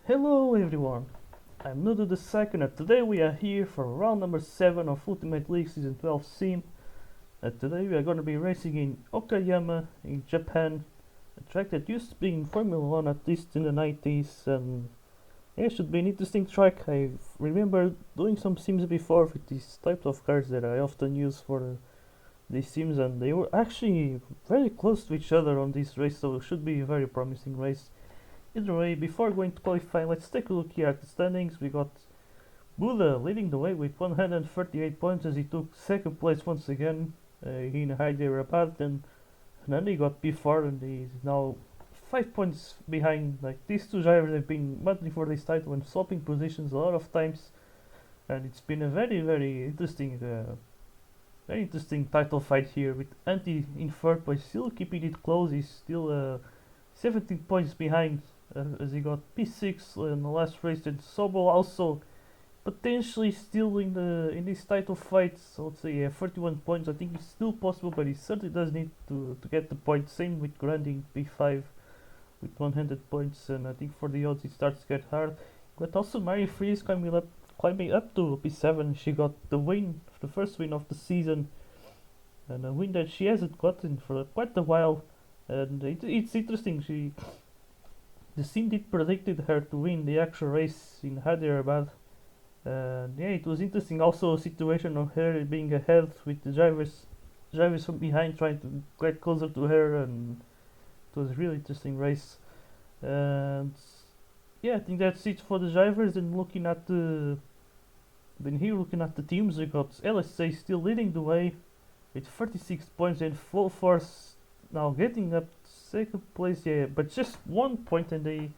Hello everyone, I'm Nudo the Second and today we are here for round number 7 of Ultimate League Season 12 Sim. And today we are going to be racing in Okayama in Japan, a track that used to be in Formula 1 at least in the 90s, and yeah, it should be an interesting track. I remember doing some sims before with these types of cars that I often use for these sims, and they were actually very close to each other on this race, so it should be a very promising race. Either way, before going to qualify, let's take a look here at the standings. We got Buddha leading the way with 138 points as he took second place once again in Hyderabad. Then Nani got P4 and he's now 5 points behind. Like, these two drivers have been battling for this title and swapping positions a lot of times, and it's been a very interesting title fight here with Anti in third place, still keeping it close. He's still 17 points behind as he got P6 in the last race, and Sobol also potentially still in this title fight. So let's say 31 points. I think it's still possible, but he certainly does need to get the points. Same with Granding P5 with 100 points, and I think for the odds it starts to get hard. But also Mary Free is climbing up to P7. She got the win, the first win of the season, and a win that she hasn't gotten for quite a while. And it's interesting. The sim did predicted her to win the actual race in Hyderabad. And yeah, it was interesting. Also, a situation of her being ahead with the drivers from behind trying to get closer to her, and it was a really interesting race. And yeah, I think that's it for the drivers. And looking at the teams, we got LSA still leading the way with 36 points, and Full Force now getting up second place, yeah, but just 1 point, and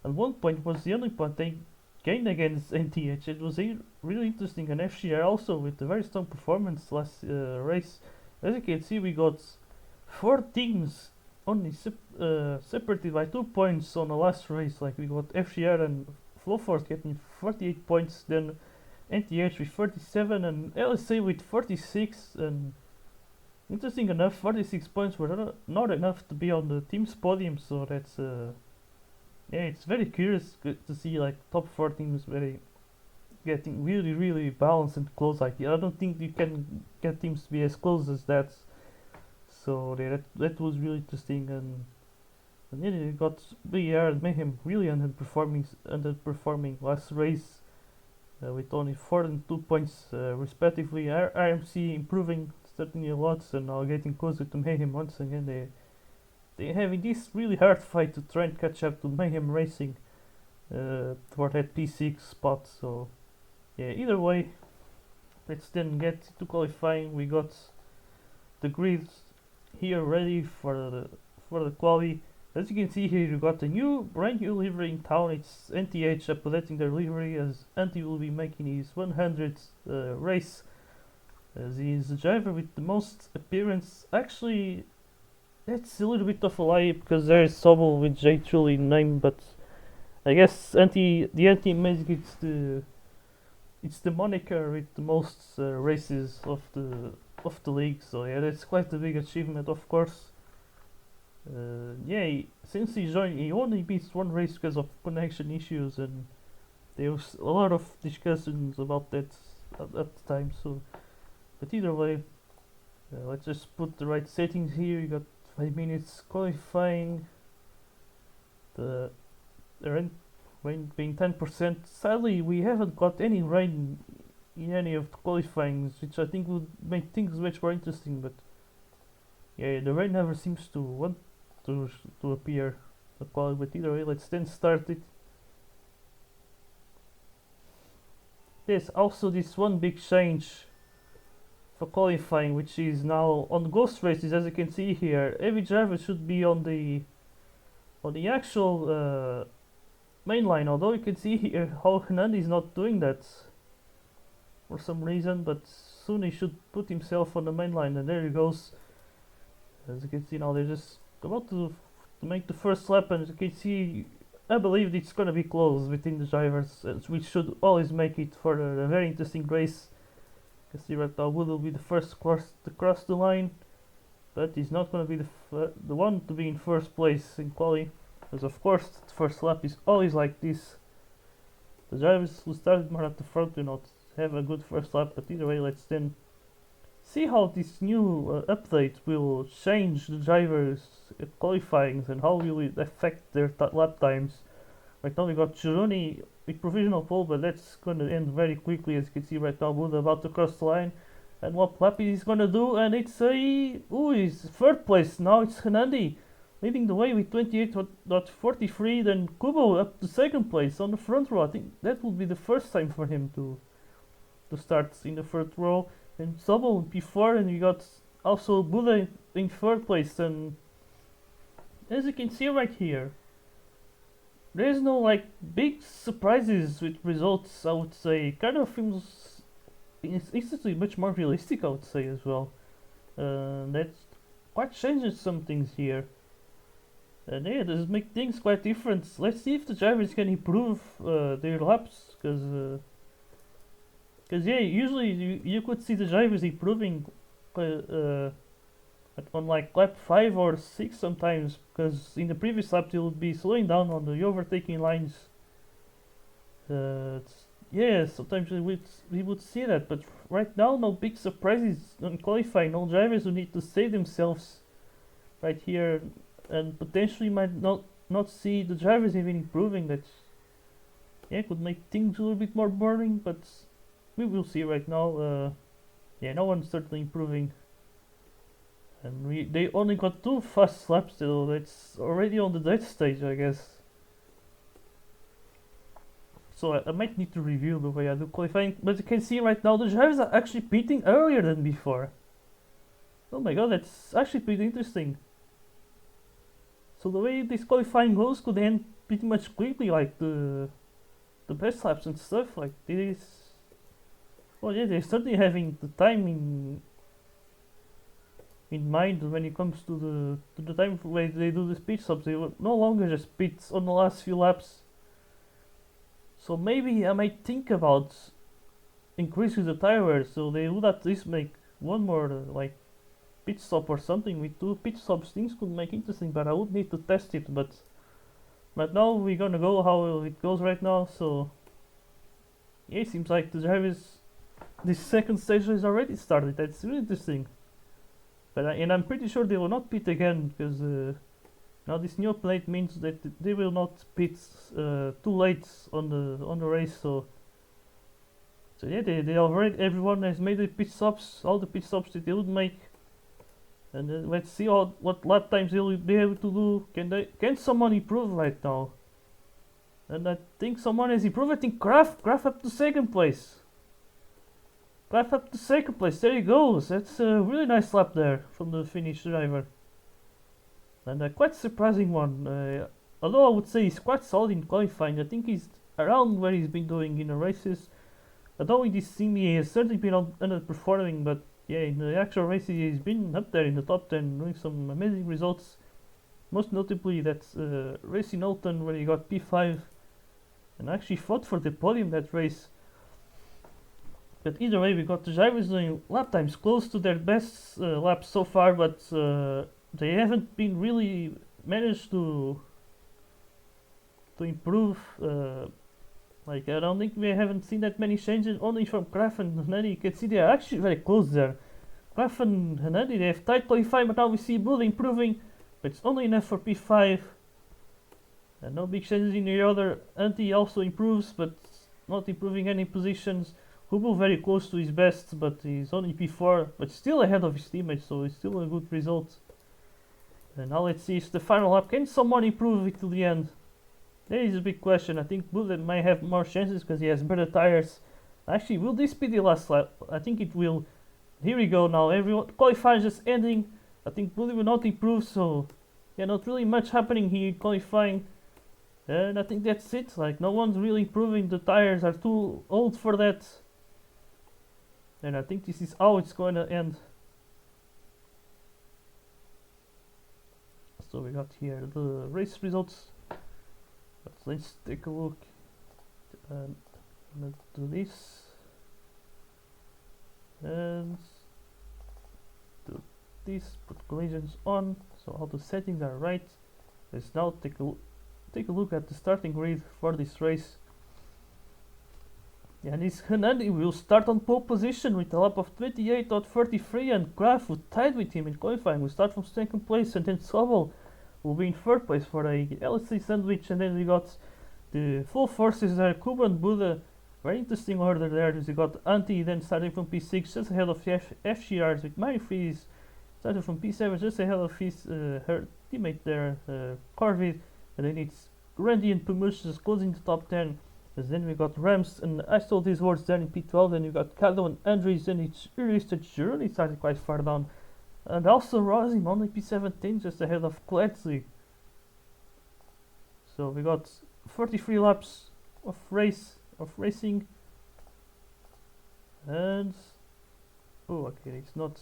1 point was the only point they gained against NTH. It was really interesting, and FCR also with a very strong performance last race. As you can see, we got 4 teams only separated by 2 points on the last race. Like, we got FCR and Flowforce getting 48 points, then NTH with 37 and LSA with 46, and interesting enough, 46 points were not enough to be on the team's podium, so that's yeah, it's very curious to see like top 4 teams getting really balanced and close. Like, I don't think you can get teams to be as close as that. So yeah, that was really interesting, and then it got BR and Mayhem really underperforming last race with only 4 and 2 points respectively. RMC improving certainly a lot, and now getting closer to Mayhem once again. They having this really hard fight to try and catch up to Mayhem Racing for that P6 spot. So yeah, either way, let's then get to qualifying. We got the grids here ready for the quali. As you can see here, you got a brand new livery in town. It's NTH updating their livery, as Anti will be making his 100th race, as he is the driver with the most appearance. Actually, that's a little bit of a lie, because there is Sobel with J Truly name, but I guess the Anti Magic, it's the moniker with the most races of the league. So yeah, that's quite a big achievement, of course. Yeah, since he joined, he only missed 1 race because of connection issues, and there was a lot of discussions about that at the time. So, but either way, let's just put the right settings here. You got 5 minutes qualifying. The rain being 10%. Sadly, we haven't got any rain in any of the qualifying, which I think would make things much more interesting. But yeah, the rain never seems to want to appear. But either way, let's then start it. There's also this one big change for qualifying, which is now on ghost races. As you can see here, every driver should be on the actual main line. Although you can see here how Hernandi is not doing that for some reason, but soon he should put himself on the main line, and there he goes. As you can see now, they're just about to make the first lap, and as you can see, I believe it's gonna be close between the drivers, which should always make it for a very interesting race. You can see right now Wood will be the first to cross the line, but he's not gonna be the one to be in first place in quali. because of course the first lap is always like this. The drivers who started more at the front do not have a good first lap, but either way, let's then see how this new update will change the drivers' qualifying and how will it affect their lap times. Right now we got Chironi with provisional pole, but that's gonna end very quickly, as you can see right now. Buda about to cross the line, and what lap is gonna do? And it's he's third place now. It's Hernandi leading the way with 28.43. Then Kubo up to second place on the front row. I think that will be the first time for him to start in the third row. And Sobol P4, and we got also Buda in third place. And as you can see right here, there is no like big surprises with results. I would say kind of feels instantly much more realistic, I would say as well. That quite changes some things here. And yeah, this make things quite different. Let's see if the drivers can improve their laps, because yeah, usually you could see the drivers improving on like lap 5 or 6 sometimes, because in the previous lap they would be slowing down on the overtaking lines. Yeah, sometimes we would see that, but right now no big surprises on qualifying. No drivers who need to save themselves right here, and potentially might not see the drivers even improving. That yeah, could make things a little bit more boring, but we will see right now. Yeah, no one's certainly improving, and they only got 2 fast laps, so that's already on the dead stage, I guess. So I might need to review the way I do qualifying, but you can see right now the drivers are actually pitting earlier than before. Oh my god, that's actually pretty interesting. So the way this qualifying goes could end pretty much quickly, like the best laps and stuff like this. Well, yeah, they're certainly having the time in mind when it comes to the time where they do the pit stops. They will no longer just pit on the last few laps. So maybe I might think about increasing the tire wear, so they would at least make one more like pit stop or something. With 2 pit stops, things could make interesting, but I would need to test it. But right now we're gonna go how it goes right now. So yeah, it seems like the drivers, this second stage is already started. That's really interesting. But and I'm pretty sure they will not pit again, because now this new plate means that they will not pit too late on the race. So yeah, they already, everyone has made the pit stops, all the pit stops that they would make. And let's see what lap times they'll be able to do. Can someone improve right now? And I think someone has improved. I think Graf up to second place. Graf up to second place. There he goes. That's a really nice lap there from the Finnish driver. And a quite surprising one. Although I would say he's quite solid in qualifying. I think he's around where he's been doing in the races. Although in this sim he has certainly been underperforming, but yeah, in the actual races he's been up there in the top 10, doing some amazing results. Most notably that race in Alton where he got P5 and actually fought for the podium that race. But either way, we got the drivers doing lap times close to their best laps so far, but they haven't been really managed to improve. Like I don't think we haven't seen that many changes. Only from Graf and Hernandi, you can see they are actually very close there. Graf and Hernandi, they have tight qualifying, but now we see Bull improving, but it's only enough for P5. And no big changes in the other. Anti also improves, but not improving any positions. Hubel very close to his best, but he's only P4, but still ahead of his teammates, so it's still a good result. And now let's see if the final lap, can someone improve it to the end? There is a big question. I think Bullet might have more chances because he has better tires. Actually, will this be the last lap? I think it will. Here we go now. Everyone qualifying just ending. I think Bullet will not improve, so yeah, not really much happening here in qualifying. And I think that's it. Like no one's really improving. The tires are too old for that. And I think this is how it's going to end. So we got here the race results. But let's take a look. Let's do this. And do this, put collisions on. So all the settings are right. Let's now take a take a look at the starting grid for this race. Yeah, and this Hernandi will start on pole position with a lap of 28.33, and Graf will tied with him in qualifying. We start from second place, and then Sobol will be in third place for a LSA sandwich, and then we got the full forces there, Kuba and Buddha. Very interesting order there. We got Antti then starting from P6, just ahead of FGRs, with Mary Fries starting from P7, just ahead of his her teammate there, Corvid, and then it's Randy and Pumus closing the top 10. Then we got Rams, and I saw these words there in P12. Then you got Kado and Andres, and it's Uristed Journey started quite far down, and also Rosim only P17, just ahead of Kletzy. So we got 43 laps of racing, and oh, okay, it's not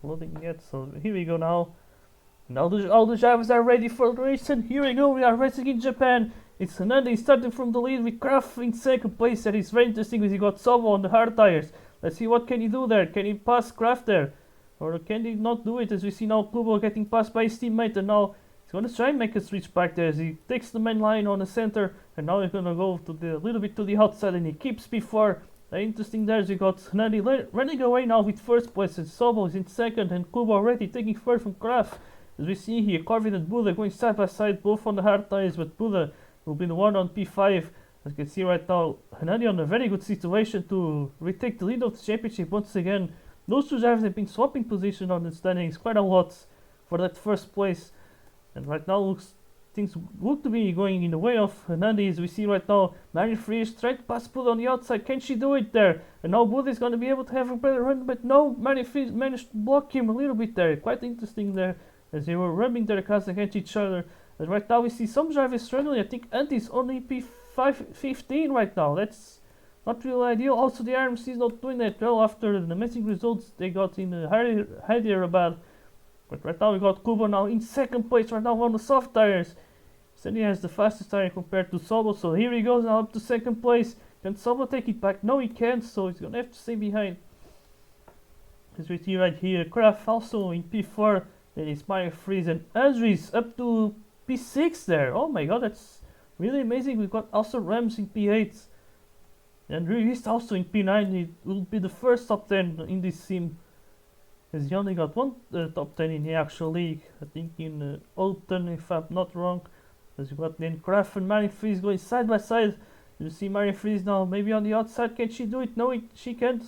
loading yet. So here we go now. Now all the drivers are ready for the race, and here we go. We are racing in Japan. It's Hernandez starting from the lead with Kraft in second place. That is very interesting because he got Sobo on the hard tires. Let's see what can he do there. Can he pass Kraft there? Or can he not do it? As we see now Kubo getting passed by his teammate, and now he's going to try and make a switch back there as he takes the main line on the center, and now he's going to go to the little bit to the outside, and he keeps P4. Interesting there as we got Hernandez running away now with first place, and Sobo is in second, and Kubo already taking third from Kraft. As we see here, Corvin and Buddha going side by side, both on the hard tires, but Buddha will be the one on P5. As you can see right now, Hernandez on a very good situation to retake the lead of the championship once again. Those two drivers have been swapping position on the standings quite a lot for that first place. And right now things look to be going in the way of Hernandez. We see right now Marion Frisch trying to pass Buddha on the outside. Can she do it there? And now Buddha is going to be able to have a better run, but no, Marion Frisch managed to block him a little bit there. Quite interesting there as they were rubbing their cars against each other. And right now we see some drivers struggling. I think Anti's only P15 right now. That's not really ideal. Also the RMC is not doing that well after the amazing results they got in Hyderabad. But right now we got Kubo now in second place right now on the soft tires. Sandy has the fastest tire compared to Sobo, so here he goes now up to second place. Can Sobo take it back? No, he can't, so he's gonna have to stay behind. As we see right here, Kraft also in P4. Then it's Mario Freeze and Andres up to P6 there. Oh my god, that's really amazing. We've got also Rams in P8. And Ruiz also in P9. It will be the first top 10 in this sim. As he only got one top 10 in the actual league. I think in Alton, if I'm not wrong. As you got then Kraft and Mario Freeze going side by side. You see Mario Freeze now maybe on the outside. Can she do it? No, she can't.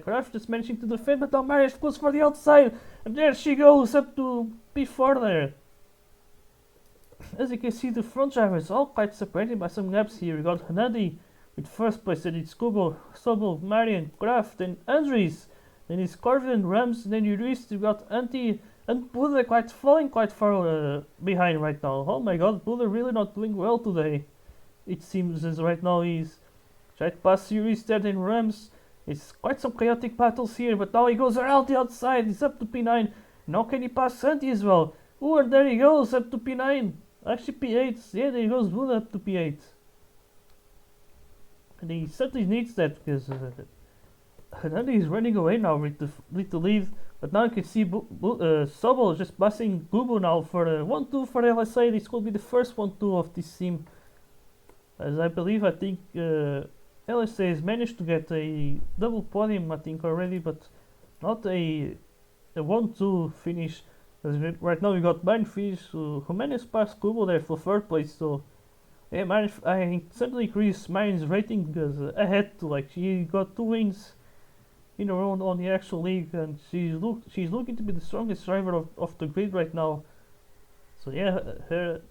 Kraft is managing to defend, but now Mario goes for the outside. And there she goes up to P4 there. As you can see, the front drivers all quite separated by some gaps here. We got Hernandi with first place, then it's Kubo, Sobel, Marion, Kraft, then Andres, then it's Corvin, Rams, then Uris. We got Antti and Buddha falling quite far behind right now. Oh my god, Buddha really not doing well today. It seems as right now he's tried to pass Uris there, then Rams. It's quite some chaotic battles here, but now he goes around the outside. He's up to P9. Now can he pass Antti as well? Oh, and there he goes up to P9. Actually P8, yeah, there goes Buddha up to P8. And he certainly needs that because Hernandez is running away now with the lead. But now you can see Sobol just passing Gubo now for 1-2 for LSA. This will be the first 1-2 of this sim. As I think LSA has managed to get a double podium I think already, but not a 1-2 finish. Right now we got Manfish who managed to pass Kubo there for third place, so yeah, I certainly increased Marin's rating because I had to, she got 2 wins in a row on the actual league, and she's looking to be the strongest driver of the grid right now. So yeah, her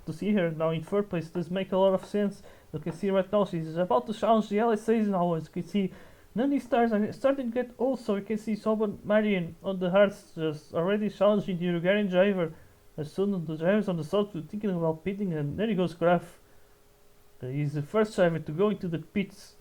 to see her now in third place does make a lot of sense. You can see right now she's about to challenge the LSAs now. As you can see, none of these stars are starting to get old, so you can see Soban Marion on the hards just already challenging the Uruguayan driver. As soon as the drivers on the south were thinking about pitting, and there he goes Graf. He's the first driver to go into the pits.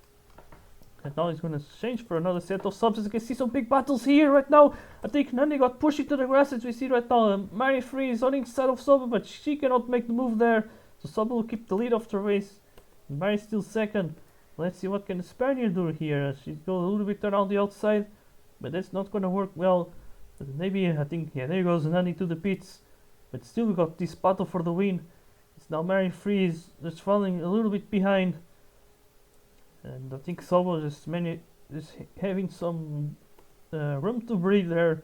And now he's going to change for another set of subs. As you can see some big battles here right now. I think Nani got pushed into the grass as we see right now. Mary Free is on the side of Soba, but she cannot make the move there. So Soba will keep the lead of the race. Mary's still second. Let's see what can the Spaniard do here. She goes a little bit around the outside, but that's not going to work well. But maybe, I think, yeah, there goes Nani to the pits. But still we got this battle for the win. It's now Mary Freeze just falling a little bit behind. And I think Sobel just having some room to breathe there.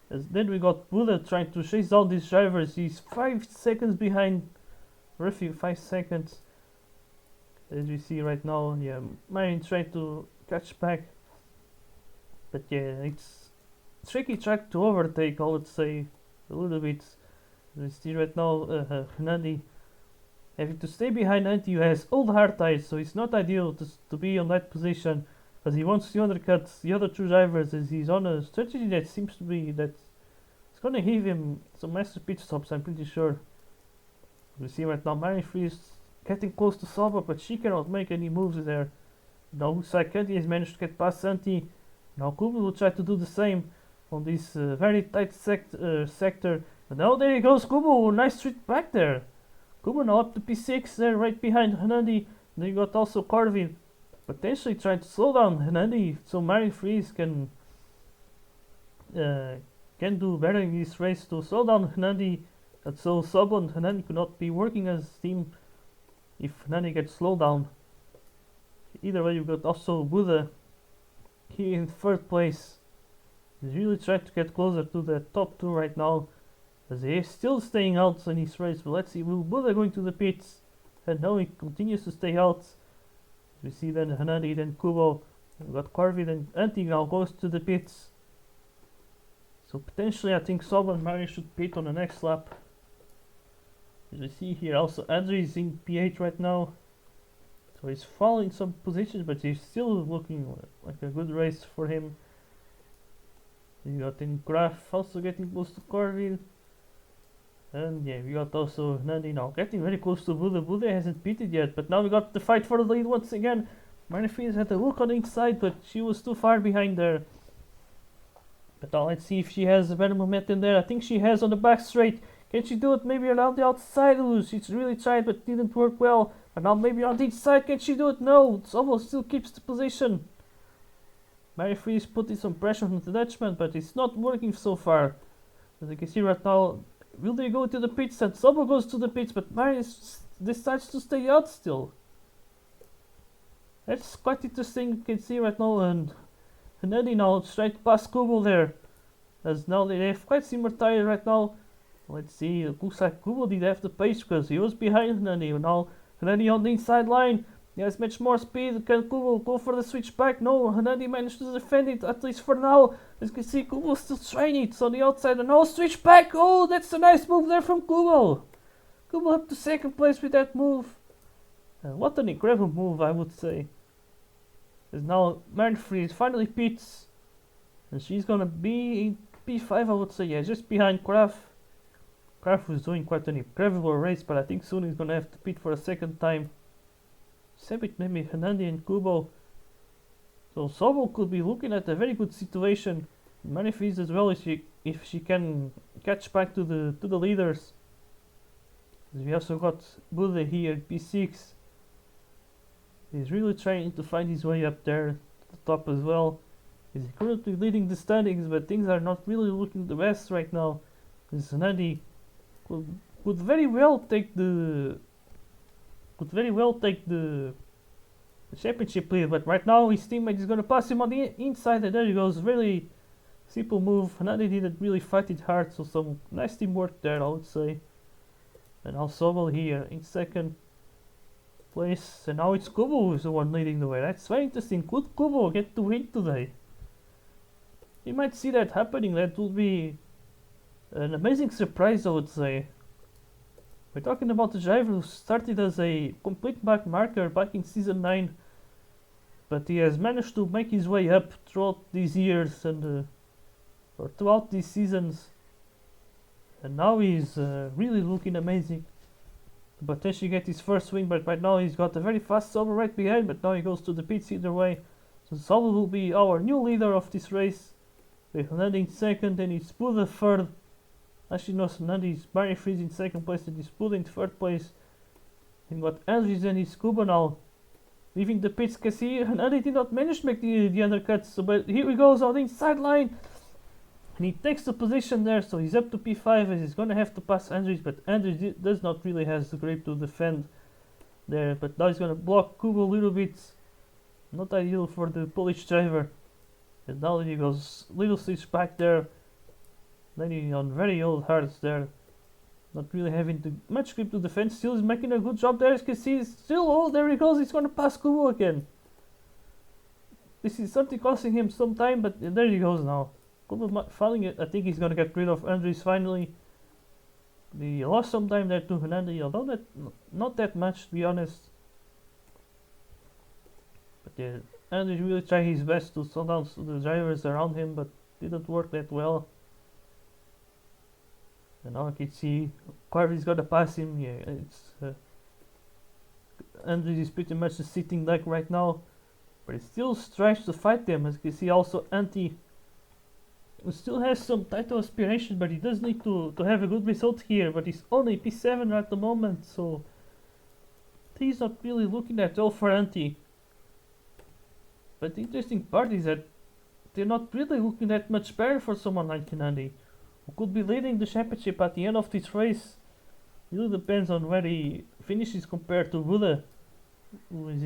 As then we got Buddha trying to chase down these drivers. He's 5 seconds behind, roughly 5 seconds. As we see right now, yeah, Marion trying to catch back. But yeah, it's tricky track to overtake, I would say, a little bit. We see right now Hernandi having to stay behind Antti, who has old hard tires, so it's not ideal to be on that position, because he wants to undercut the other two drivers, as he's on a strategy that seems to be that it's gonna give him some master pit stops, I'm pretty sure. We see right now Mary Freeze getting close to Salva, but she cannot make any moves there. Now Husai Kenty has managed to get past Antti. Now Kubo will try to do the same on this very tight sector. And now there he goes, Kubo, nice street back there. Kubo now up to P6 there, right behind Hernandi. Then you got also Corvin potentially trying to slow down Hernandi, so Mary Freeze can do better in this race to slow down Hernandi. And so Sub and Hernandi could not be working as a team if Hernandi gets slowed down. Either way, you got also Buddha here in third place. He's really trying to get closer to the top two right now, as he is still staying out in his race. But let's see, will Buddha going to the pits? And now he continues to stay out. We see then Hernandi, then Kubo. We got Corvi, then Antti now goes to the pits. So potentially I think Sob and Mari should pit on the next lap. As we see here also Andrew is in P8 right now. So he's falling some positions, but he's still looking like a good race for him. You got in Graf also getting close to Corvin. And yeah, we got also Nandi now getting very close to Buddha. Buddha hasn't pitted yet, but now we got the fight for the lead once again. Marnefries had a look on the inside, but she was too far behind there. But now let's see if she has a better momentum there. I think she has on the back straight. Can she do it maybe around the outside? Ooh, she's really tried, but didn't work well. And now maybe on the inside, can she do it? No, Sobo still keeps the position. Mary Freeze putting some pressure on the Dutchman, but it's not working so far. As you can see right now, will they go to the pits? And Sobo goes to the pits, but Mary decides to stay out still. That's quite interesting. You can see right now, and Eddie now trying to pass Kubo there. As now they have quite similar tire right now. Let's see, it looks like Kubo did have the pace because he was behind Eddie. Now Eddie on the inside line. He has much more speed. Can Kubo go for the switch back? No, Eddie managed to defend it, at least for now. As you can see, Kubo still trying it on the outside. And now switch back. Oh, that's a nice move there from Kubo. Kubo up to second place with that move. What an incredible move, I would say. As now Manfred finally pits. And she's gonna be in P5, I would say. Yeah, just behind Graf. Graf was doing quite an incredible race, but I think soon he's gonna have to pit for a second time. Sebit, maybe Hernandi and Kubo. So Sobo could be looking at a very good situation. Manifest as well if she can catch back to the leaders. We also got Buddha here at P6. He's really trying to find his way up there to the top as well. He's currently leading the standings, but things are not really looking the best right now. This Hernandi could very well take the championship lead, but right now his teammate is gonna pass him on the inside, and there he goes. Really simple move. Hernandi didn't really fight it hard, so some nice teamwork there, I would say. And now Sobel here in second place, and now it's Kubo who's the one leading the way. That's very interesting. Could Kubo get to win today? You might see that happening. That would be an amazing surprise, I would say. We're talking about the driver who started as a complete back marker back in season 9, but he has managed to make his way up throughout these years and or throughout these seasons, and now he's really looking amazing. To potentially get his first win, but right now he's got a very fast Sober right behind, but now he goes to the pits either way. So Sober will be our new leader of this race. With Hernandi in second, and it's Buddha third. Actually, no, Hernandi is Barry Freeze in second place, and it's Buddha in third place. And got Andres and his Kuba now leaving the pits. Can see Hernandi did not manage to make the undercuts, so but here he goes on the inside line. And he takes the position there, so he's up to P5 as he's gonna have to pass Andres, but Andres does not really has the grip to defend there. But now he's gonna block Kubo a little bit. Not ideal for the Polish driver. And now he goes little switch back there. Then he on very old hards there. Not really having much grip to defend. Still is making a good job there. As you can see, still, oh, there he goes. He's gonna pass Kubo again. This is something costing him some time, but there he goes now. Kubo finally, I think he's gonna get rid of Andres finally. He lost some time there to Hernandi, although not that much to be honest. But yeah, Andres really tried his best to slow down the drivers around him, but didn't work that well. And now I can see Corvy's gonna pass him. Yeah, it's Andres is pretty much a sitting duck right now, but he still tries to fight them. As you can see, also Antti, who still has some title aspiration, but he does need to have a good result here. But he's only P7 at the moment, so he's not really looking at all for Antti. But the interesting part is that they're not really looking that much better for someone like Hernandi, who could be leading the championship at the end of this race. It really depends on where he finishes compared to Wille, who is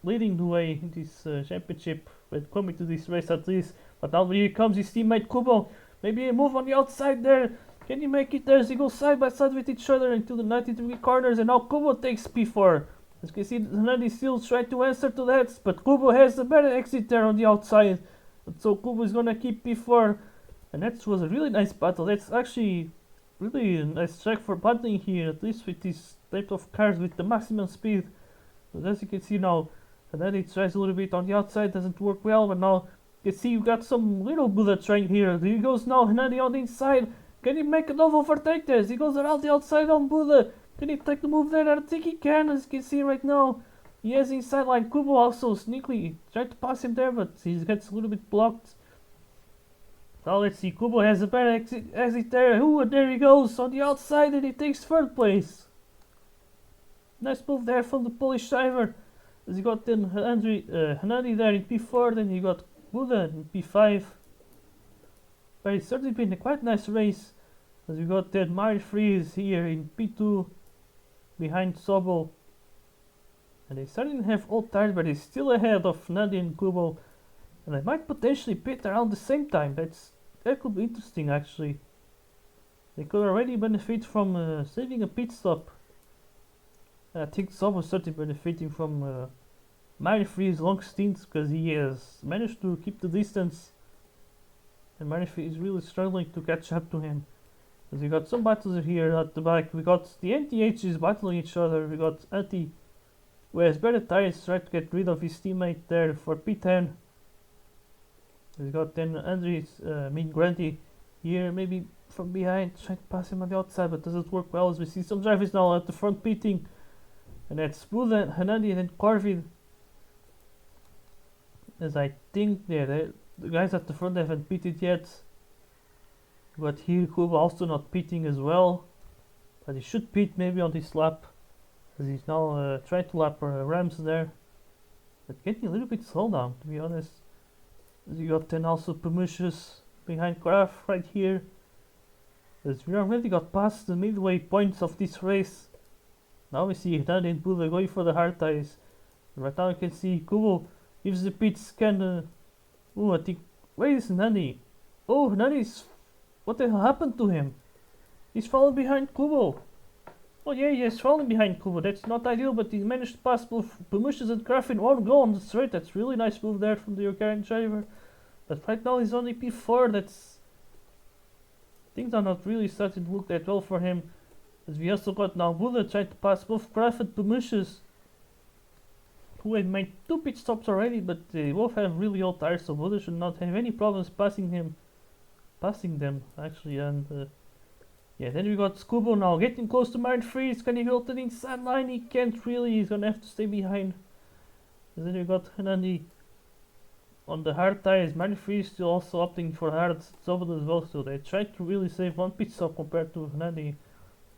leading the way in this championship when coming to this race at least. But now here comes his teammate Kubo. Maybe a move on the outside there. Can he make it there as they go side by side with each other into the 90-degree corners? And now Kubo takes P4. As you can see, Hernandi still trying to answer to that, but Kubo has a better exit there on the outside. So Kubo is gonna keep P4. And that was a really nice battle. That's actually really a nice track for battling here, at least with this type of cars with the maximum speed. But as you can see now, Hernandi tries a little bit on the outside, doesn't work well, but now you can see you got some little bullets right here. There he goes now, Hernandi on the inside. Can he make another overtake there? As he goes around the outside on Bulle. Can he take the move there? I don't think he can, as you can see right now. He has the inside line. Kubo also sneakily tried to pass him there, but he gets a little bit blocked. Now let's see, Kubo has a better exit there. Ooh, and there he goes on the outside, and he takes third place. Nice move there from the Polish driver. As you got then Hernandi there in P4, then you got Bulle in P5. But it's certainly been a quite nice race. As you got then Mari Freeze here in P2 behind Sobol. And they certainly have old tires, but he's still ahead of Hernandi and Kubo. And they might potentially pit around the same time. That could be interesting actually. They could already benefit from saving a pit stop. I think Sobol started benefiting from Mari Free's long stints because he has managed to keep the distance. And Mari Free is really struggling to catch up to him. As we got some battles here at the back. We got the NTHs battling each other. We got Antti, who has better tires, trying to get rid of his teammate there for P10. We got then Andres, Granty here, maybe from behind, trying to pass him on the outside, but doesn't work well as we see some drivers now at the front pitting. And that's Bulle, Hernandi, and then Corvid. As I think the guys at the front haven't pitted yet. But here Kubo also not pitting as well. But he should pit maybe on this lap. As he's now trying to lap Rams there. But getting a little bit slow down, to be honest. As you got then also Prometheus behind Graf right here. As we already got past the midway points of this race. Now we see Hernandi and Bulle going for the hard tires. Right now you can see Kubo gives the pit scan. Oh, I think. Where is Hernandi? Oh, Hernandi is. What the hell happened to him? He's falling behind Kubo. Oh yeah, he's falling behind Kubo. That's not ideal, but he managed to pass both Prometheus and Graf in one go on the straight. That's really nice move there from the Hungarian driver. But right now he's only P4. That's. Things are not really starting to look that well for him. As we also got now Bulle trying to pass both Graf and Prometheus, who have made 2 pit stops already, but they both have really old tires, so Bulle should not have any problems passing them actually. And yeah, then we got Kubo now getting close to Mari Freeze. Can he go to the inside line? He can't really, he's gonna have to stay behind. And then we got Hernandi on the hard tires. Mari Freeze still also opting for hard Sobel as well, so they tried to really save 1 pit stop compared to Hernandi.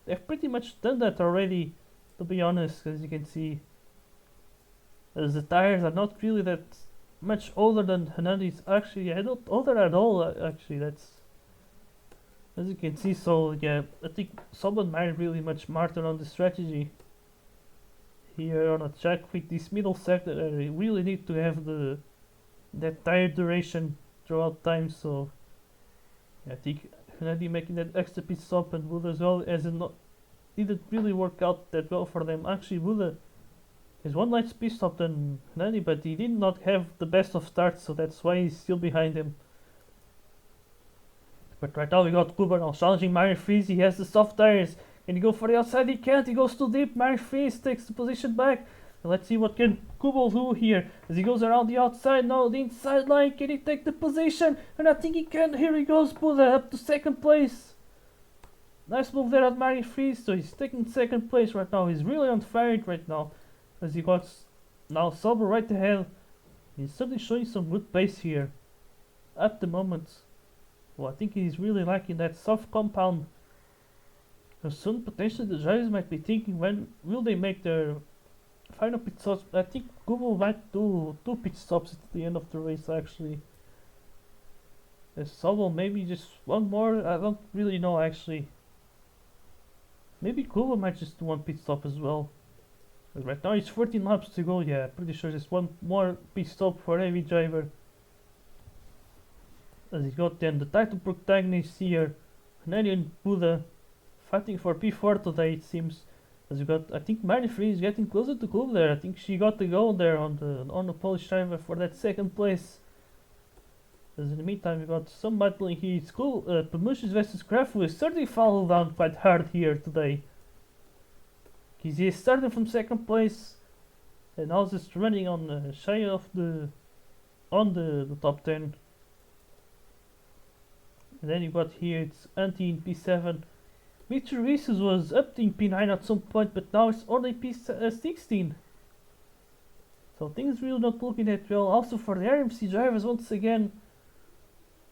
They've pretty much done that already, to be honest, as you can see. As the tires are not really that much older than Hernandez. Actually, yeah, not older at all. Actually, that's as you can see. So yeah, I think someone might really much smarter on the strategy here on a track with this middle sector. I really need to have that tire duration throughout time. So yeah, I think Hernandez making that extra pit stop and Wood as well, as it didn't really work out that well for them. Actually, Wood is one less pit stop than Hernandez, but he did not have the best of starts, so that's why he's still behind him. But right now we got Kuba now challenging Mario Freeze. He has the soft tires. Can he go for the outside? He can't. He goes too deep. Mario Freeze takes the position back. And let's see what can Kuba do here as he goes around the outside. Now the inside line. Can he take the position? And I think he can. Here he goes. Buddha up to second place. Nice move there at Mario Freeze. So he's taking second place right now. He's really on fire right now as he got now Sauber right ahead. He's certainly showing some good pace here at the moment. Well, I think he's really liking that soft compound. And soon potentially the drivers might be thinking, when will they make their final pit stops? I think Google might do 2 pit stops at the end of the race actually. So maybe just one more, I don't really know actually. Maybe Google might just do 1 pit stop as well. But right now it's 14 laps to go, yeah, pretty sure just 1 more pit stop for every driver. As he got then the title protagonist here, Hernandez and Buddha fighting for P4 today it seems. As you got, I think Marie Free is getting closer to Kuba there. I think she got the goal there on the Polish driver for that second place. As in the meantime we got some battling here. It's cool. Promotions versus Kraft, who is certainly followed down quite hard here today. He is starting from second place and now just running on shy of the top 10. And then you got here, it's Anti in P7. Mitchell Reeses was up in P9 at some point, but now it's only P16. So things really not looking that well. Also for the RMC drivers, once again,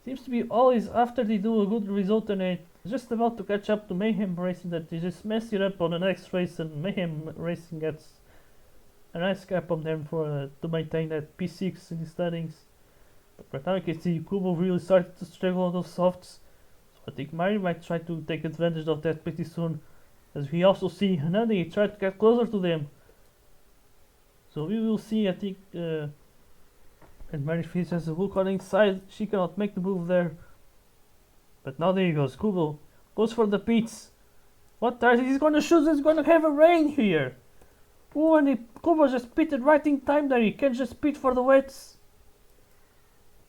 seems to be always after they do a good result and they're just about to catch up to Mayhem Racing, that they just mess it up on the next race, and Mayhem Racing gets a nice cap on them for to maintain that P6 in the standings. Right now you can see Kubo really started to struggle on those softs. So I think Mario might try to take advantage of that pretty soon. As we also see Hernandez try to get closer to them. So we will see, I think, and Mario Fish has a look on the inside. She cannot make the move there. But now there he goes. Kubo goes for the pits. What tires he's gonna shoot? He's gonna have a rain here. Oh, and Kubo just pitted right in time there. He can't just pit for the wets.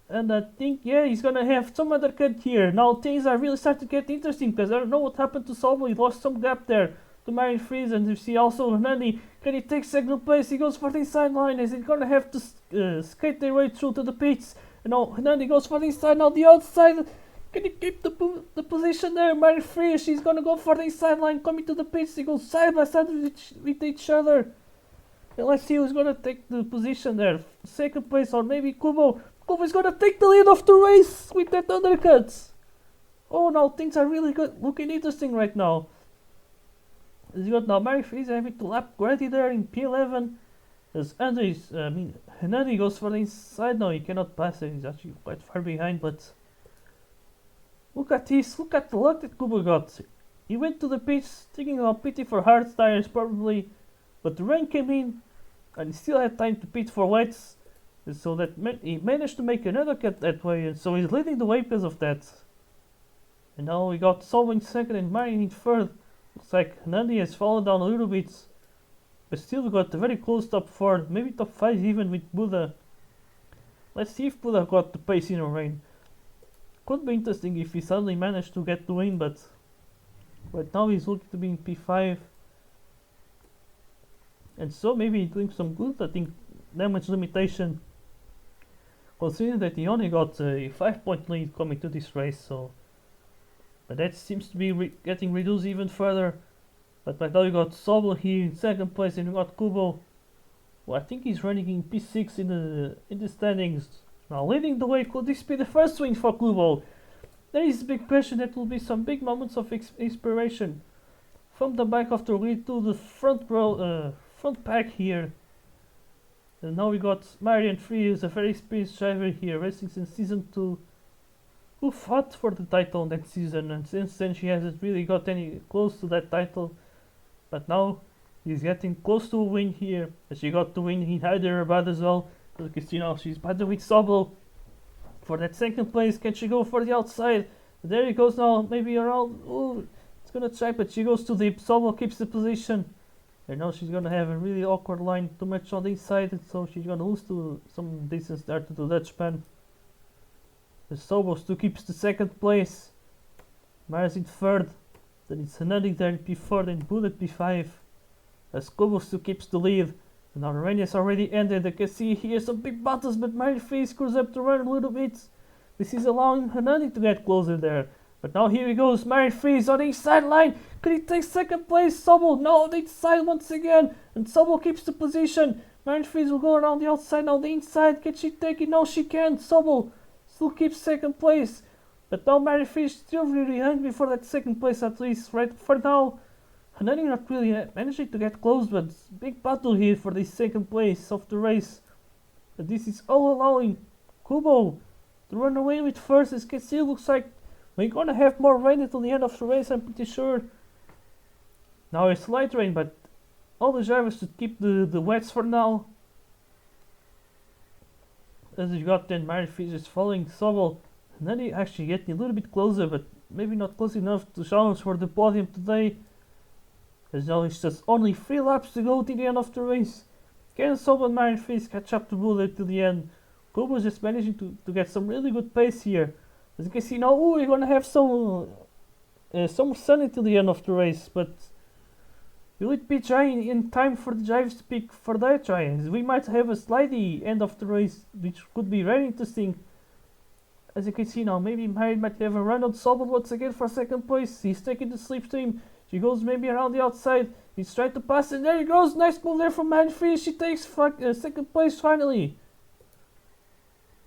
And I think, yeah, he's gonna have some other cut here. Now things are really starting to get interesting, because I don't know what happened to Salvo. He lost some gap there to Marin Freeze, and you see also Hernandez. Can he take second place? He goes for the inside line. Is he gonna have to skate their way through to the pits? And now Hernandez goes for the inside, now the outside. Can he keep the position there? Marin Freeze, he's gonna go for the inside line, coming to the pits. They go side by side with each other. And let's see who's gonna take the position there. Second place, or maybe Kubo. Kubo is gonna take the lead of the race with that undercut. Oh, now things are really good, looking interesting right now. As you got now Mario Freeze having to lap Grady there in P11. As Hernandez goes for the inside now. He cannot pass it, he's actually quite far behind, but look at this, look at the luck that Kubo got. He went to the pits thinking about pitting for hard tires probably, but the rain came in and he still had time to pit for wets. So that he managed to make another cut that way, and so he's leading the way because of that. And now we got Solvo in second and Marin in third. Looks like Hernandez has fallen down a little bit, but still we got a very close top 4, maybe top 5 even with Buddha. Let's see if Buddha got the pace in the rain. Could be interesting if he suddenly managed to get the win, but right now he's looking to be in P5. And so maybe he's doing some good, I think, damage limitation. Considering that he only got a 5-point lead coming to this race, so but that seems to be getting reduced even further. But right now you got Sobel here in second place, and you got Kubo, who I think he's running in P6 in the standings. Now leading the way, could this be the first win for Kubo? There is a big question. That will be some big moments of inspiration from the back of the lead to the front row, front pack here. And now we got Marian Free, who's a very experienced driver here, racing since season 2, who fought for the title that season, and since then she hasn't really got any close to that title. But now he's getting close to a win here, as she got the win in Hyderabad as well. As you can see now, she's battling with Sobel for that second place. Can she go for the outside? There he goes now, maybe around. Oh, it's gonna try, but she goes too deep. Sobel keeps the position. And now she's gonna have a really awkward line, too much on the inside, and so she's gonna lose to some distance there to the Dutchman. The Sobel still keeps the second place. Mars in third. Then it's Hernandez there in P4, then Boone at P5. As Kobo still keeps the lead. And now the rain has already ended. I can see here some big battles, but Mary Free screws up the run a little bit. This is allowing Hernandez to get closer there. But now here he goes, Mary Free is on the inside line. Could he take second place? Sobel, no, on the inside once again. And Sobel keeps the position. Mary Free will go around the outside, now the inside. Can she take it? No, she can't. Sobel still keeps second place. But now Mary Free is still really hungry for that second place at least. Right for now, Hernandez not really managing to get close, but big battle here for the second place of the race. But this is all allowing Kubo to run away with first. As you can see, looks like we're gonna have more rain until the end of the race, I'm pretty sure. Now it's light rain, but all the drivers should keep the wets for now. As you got then Mary Free just following Sobel. And then he actually getting a little bit closer, but maybe not close enough to challenge for the podium today. As now it's just only 3 laps to go to the end of the race. Can Sobel and Mary Free catch up to Bullet to the end? Kubo is just managing to get some really good pace here. As you can see now, we're gonna have some sun until the end of the race, but will it be dry in time for the drivers to pick for their tries? We might have a slightly end of the race, which could be very interesting. As you can see now, maybe Mary might have a run on Sobel once again for second place. He's taking the slipstream. She goes maybe around the outside. He's trying to pass, and there he goes. Nice move there from Mary Free. She takes second place finally.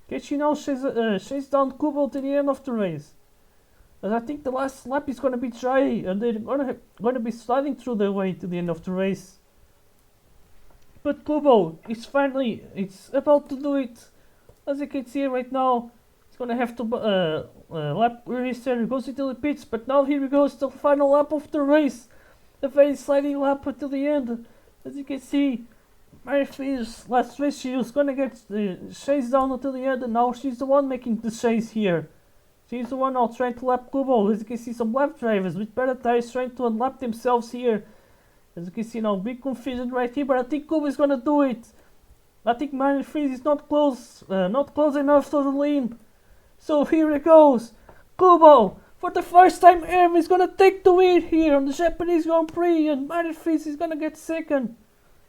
Can she now chase down Kubo to the end of the race? And I think the last lap is gonna be dry, and they're gonna be sliding through their way to the end of the race. But Kubo is finally, it's about to do it. As you can see right now, he's gonna have to lap racer. He goes into the pits, but now here he goes to the final lap of the race. A very sliding lap until the end. As you can see, Mary Free's last race, she was gonna get chased down until the end, and now she's the one making the chase here. She's the one now trying to lap Kubo. As you can see, some lap drivers with better tires trying to unlap themselves here. As you can see now, big confusion right here, but I think Kubo is gonna do it. I think Mary Free is not close enough to the lead. So here it goes. Kubo, for the first time ever, is gonna take the win here on the Japanese Grand Prix, and Mary Free is gonna get second.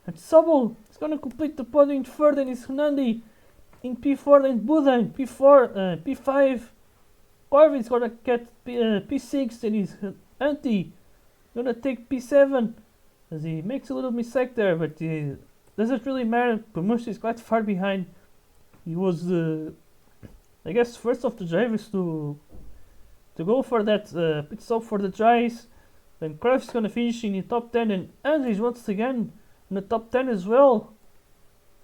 And Sobel is gonna complete the podium third, and it's Hernandez in P4, then Buddha in P5. Corvin is gonna get P6, and he's Anti gonna take P7. As he makes a little mistake there, but it doesn't really matter. Promotion is quite far behind. He was I guess first of the drivers to go for that pit stop for the dries. Then Cruyff is gonna finish in the top 10, and Andries once again in the top 10 as well.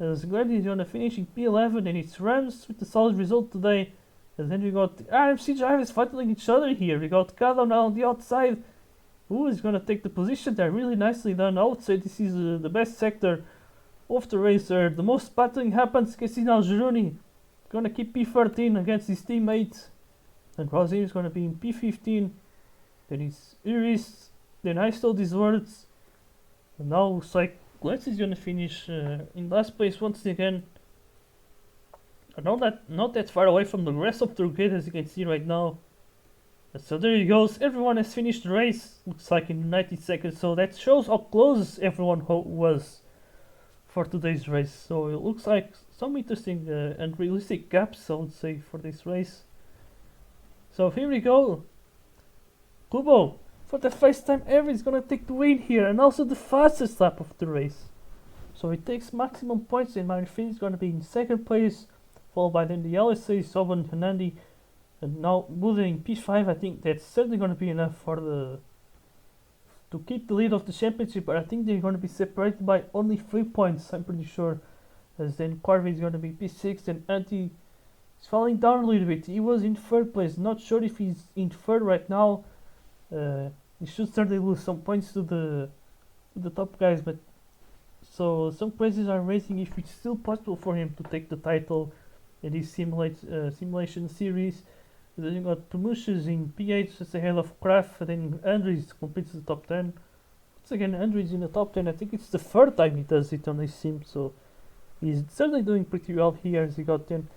As Glenn is gonna finish in P11, and it's Rams with a solid result today. And then we got the RMC drivers fighting each other here. We got Kado now on the outside. Who is gonna take the position there? Really nicely done. I would say this is the best sector of the race there. The most battling happens. You can see now Gironi gonna keep P13 against his teammates, and Rossi is gonna be in P15. Then it's Iris. Then I stole these words. And now looks like Glitz is gonna finish in last place once again. Not that far away from the rest of the grid, as you can see right now. So there he goes. Everyone has finished the race. Looks like in 90 seconds. So that shows how close everyone was for today's race. So it looks like some interesting and realistic gaps, I would say, for this race. So here we go. Kubo, for the first time ever, is gonna take the win here, and also the fastest lap of the race. So it takes maximum points, and Mary Free is gonna be in second place, followed by then the LSA, Soben, Hernandi, and now moving P5. I think that's certainly gonna be enough for to keep the lead of the championship, but I think they're gonna be separated by only 3 points, I'm pretty sure. as then Corvin is going to be P6, and Anti is falling down a little bit. He was in third place, not sure if he's in third right now. He should certainly lose some points to the top guys, but so some questions are raising if it's still possible for him to take the title in this simulation series. Then you got Promotions in P8 just ahead of Kraft, and then Andres completes the top 10. Once again, Andres in the top 10. I think it's the third time he does it on this sim, so he's certainly doing pretty well here. As he got 10,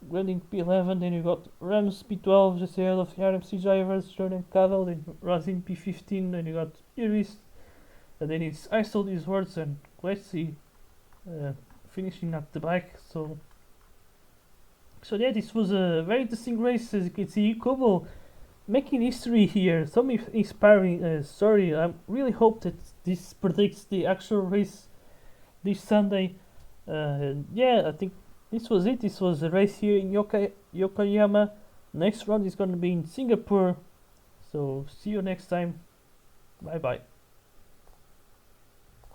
Glenn P11, then you got Rams P12 just ahead of the RMC drivers, Jordan Cadell, then Razin P15, then you got Iris, and then it's I Sold These Words and Quetzi finishing at the back. So yeah, this was a very interesting race. As you can see, Kobo making history here. Some inspiring story. I really hope that this predicts the actual race this Sunday. Yeah, I think this was it. This was a race here in Yokoyama. Next round is going to be in Singapore. So see you next time. Bye bye.